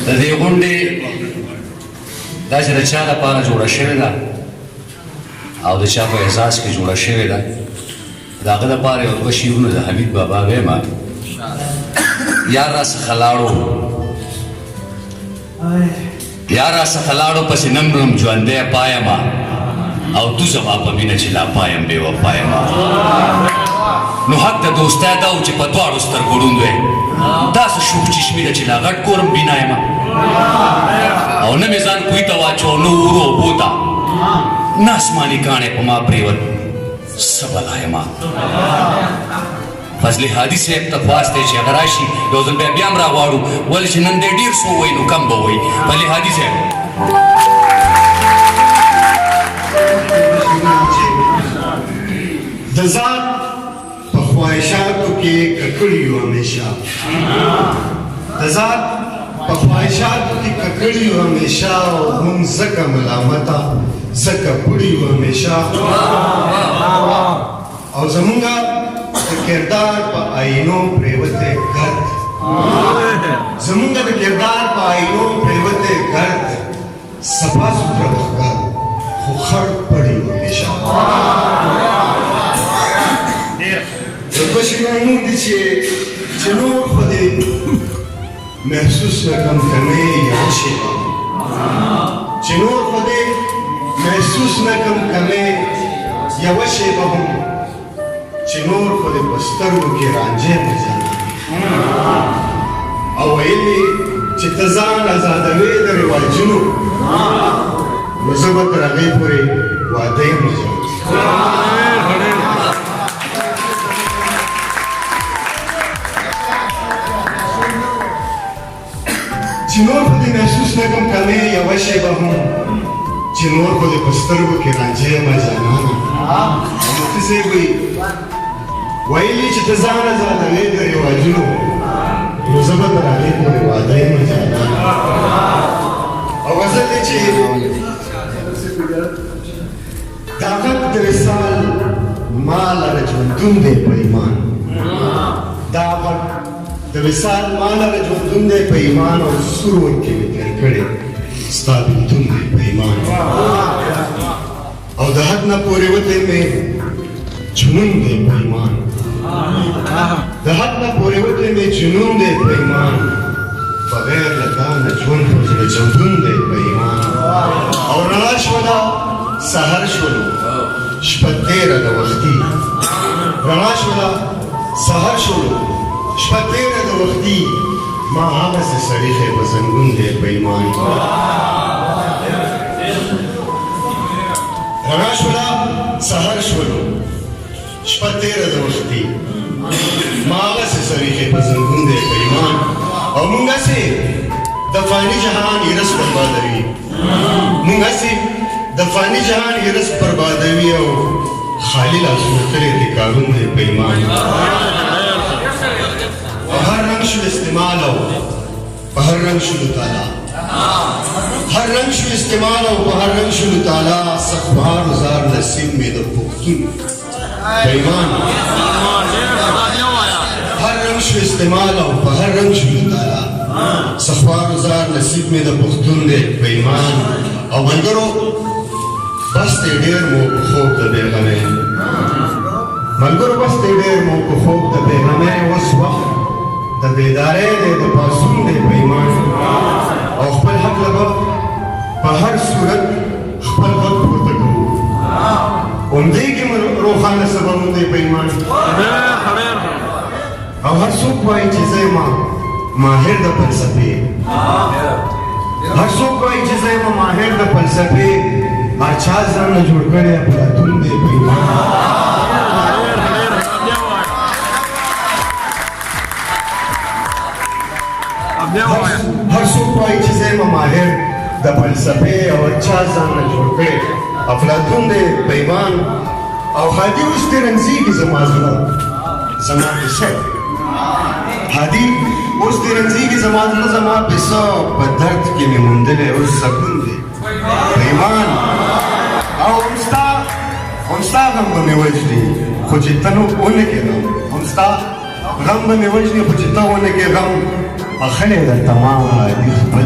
د دې غونډې داسې د چا لپاره جوړه شوې ده او د چا په احساس کې جوړه شوې ده د هغه لپاره یو دوه شعرونه د حمید بابا ویمه یار راڅخه لاړو یار راڅخه لاړو پسې نمرم ژوندی پایمه او تو زما په مینه چې لا پایم بې وفا یمه نو حق د دوستی دا و چې په دواړو سترګو ړوند وی داسې شوخ چشمي ده چې لا غټ کورم بینا یمه او نه مې ځان کوی ته واچو نه ورو اوبو ته نه اسماني کاڼی په ما پرېوت څه بلا یمه فضل هادي صاحب ته خواست دی چې هغه راشي یو ځل بیا هم راغواړو ولې چې نن دی ډېر څه ووایي نو کم به وایي فضل هادي صاحب د ځان په خواهشاتو کې ککړ یو همیشه د ځان په خواهشاتو کې ککړ یو همیشه او موږ ځکه ملامته ځکه پړي یو همیشه او زمونږ د کردار په آینو پرېوتی ګرد زمونږ د کردار په آینو پرېوتی ګرد صفا سوتره وښکار خو خړ پړي یو همیشه پشیمانو دي چې نور خو دې محسوس نه کړم کمې یوه شېبه چې نور خو دې محسوس نه کړم کمې یوه شېبه هم چې نور خو دې په سترګو کې رانجې مه جانانه او ویل چې ته ځان ازادوې د رواجونو نو زه به تر هغې پورې واده یم چې نور خو دې محسوس نه کړم کمې یوه شېبه هم چې نور خو دې په سترګو کې رانجې یمه جانانه او مفتي صاحب ویلي چې ته ځان ازادوې د رواجونو نو زه به تر هغې پورې واده یمه جانانه او غزل دی چې دا غږ د وصال ما لره ژوندون دی په ایمان دا غږ د وصال ما لره ژوندون دی په ایمان او سرور کې مې تېر کړی ستا بېلتون دی په ایمان او د حد نه پورې وتی مې جنون دی په ایمان د حد نه پورې وتی مې جنون دی په ایمان بغیر له تا نه ژوند په زړه چاودون دی په ایمان او رڼا شوله سهار شولو شپه تېره د وختي رڼا شوله سهار شولو شپه تېره د وختي ما هغسې سړیښی په زنګون دی په ایمان رڼا شوله سهار شولو شپه تېره د وختي ما هغسې سړیښی په زنګون دی په ایمان او موږ هسې د فاني جهان هرس بربادوي موږ هسې د فاني جهان هرس بربادوي او خالي لاسونه تلې دي کارون دی په ایمان په هر رنګ شو استعمال او په هر رنګ شو تعالی هر رنګ شو استعمال او په هر رنګ شو تعالی سخوار زار نصیب مې د پښتون په ایمان هر رنګ شو استعمال او په هر رنګ شو تعالی سخوار زار نصیب مې د پښتون دی په ایمان او ملګرو بس دی ډېر مو په خوب د بېغمۍ ملګرو بس دی ډېر مو په خوب د بېغمۍ اوس وخت د بیدارۍ دی د پاڅون دی په ایمان او خپل حق له به په هر صورت خپل غږ پورته کوو همدې کې روښانه سببون دی په ایمان او هر څوک وایي چې زه یم ماهر د فلسفې هر څوک وایي چې زه یم ماهر د فلسفې هر چا ځان نه جوړ کړی افلاطون دی په ایمان هر څوک وایي چې زه یم ماهر د فلسفې او هر چا ځان نه جوړ کړی افلاطون دی په ایمان او هادي اوس ترې رنځېږي زما زړه زما کیسه هادي اوس دې رنځېږي زما زړه زما پیسه په درد کې مې موندلی اوس سکون دی په ایمان او هم ستا غم به مې وژني خو چې ته نو ونه کړې غم هم ستا غم به مې وژني خو چې ته ونه کړې غم بخښلی درته ما هادي خپل